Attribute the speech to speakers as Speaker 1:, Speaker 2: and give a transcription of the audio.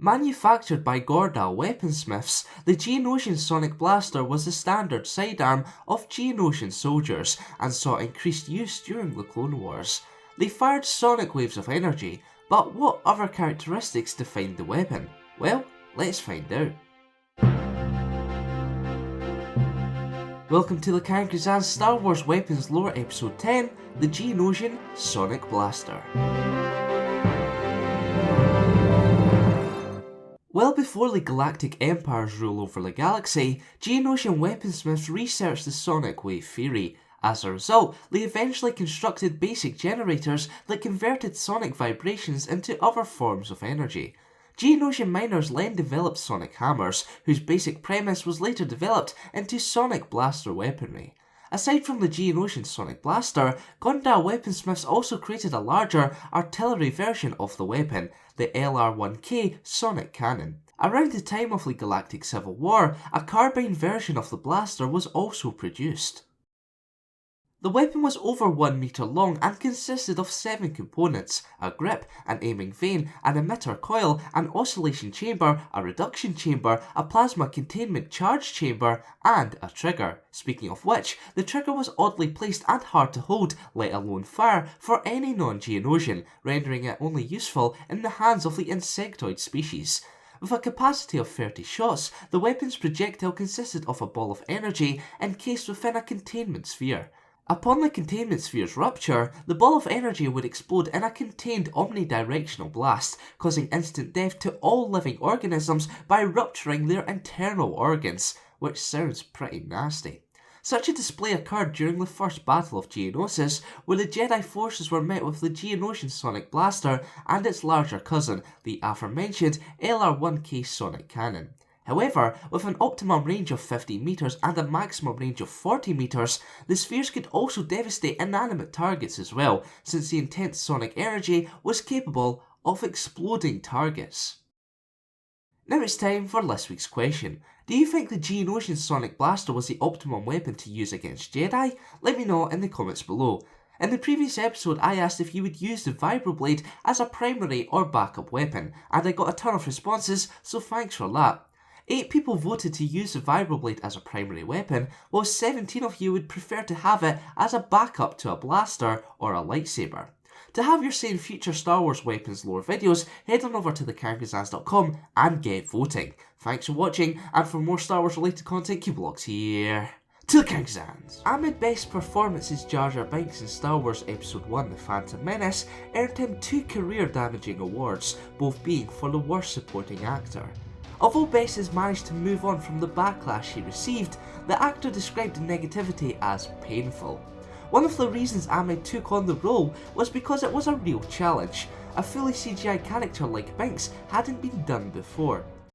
Speaker 1: Manufactured by Gordarl Weaponsmiths, the Geonosian Sonic Blaster was the standard sidearm of Geonosian soldiers and saw increased use during the Clone Wars. They fired sonic waves of energy, but what other characteristics defined the weapon? Well, let's find out. Welcome to the Kankazan's Star Wars Weapons Lore Episode 10, the Geonosian Sonic Blaster. Well before the Galactic Empire's rule over the galaxy, Geonosian weaponsmiths researched the sonic wave theory. As a result, they eventually constructed basic generators that converted sonic vibrations into other forms of energy. Geonosian miners then developed sonic hammers, whose basic premise was later developed into sonic blaster weaponry. Aside from the Geonosian Sonic Blaster, Gordarl Weaponsmiths also created a larger, artillery version of the weapon, the LR-1K Sonic Cannon. Around the time of the Galactic Civil War, a carbine version of the blaster was also produced. The weapon was over 1 meter long and consisted of 7 components: a grip, an aiming vane, an emitter coil, an oscillation chamber, a reduction chamber, a plasma containment charge chamber, and a trigger. Speaking of which, the trigger was oddly placed and hard to hold, let alone fire, for any non-Geonosian, rendering it only useful in the hands of the insectoid species. With a capacity of 30 shots, the weapon's projectile consisted of a ball of energy encased within a containment sphere. Upon the containment sphere's rupture, the ball of energy would explode in a contained omnidirectional blast, causing instant death to all living organisms by rupturing their internal organs, which sounds pretty nasty. Such a display occurred during the First Battle of Geonosis, where the Jedi forces were met with the Geonosian Sonic Blaster and its larger cousin, the aforementioned LR-1K Sonic Cannon. However, with an optimum range of 15 meters and a maximum range of 40 meters, the spheres could also devastate inanimate targets as well, since the intense sonic energy was capable of exploding targets. Now it's time for this week's question. Do you think the Geonosian Sonic Blaster was the optimum weapon to use against Jedi? Let me know in the comments below. In the previous episode, I asked if you would use the vibroblade as a primary or backup weapon, and I got a ton of responses, so thanks for that. 8 people voted to use the vibroblade as a primary weapon, while 17 of you would prefer to have it as a backup to a blaster or a lightsaber. To have your say in future Star Wars weapons lore videos, head on over to thekarkazans.com and get voting. Thanks for watching, and for more Star Wars related content, keep locked here to the Kankazans. Amid Best Performances Jar Jar Binks in Star Wars Episode 1 The Phantom Menace earned him 2 career-damaging awards, both being for the worst supporting actor. Although Best has managed to move on from the backlash he received, the actor described the negativity as painful. One of the reasons Ahmed took on the role was because it was a real challenge. A fully CGI character like Binks hadn't been done before.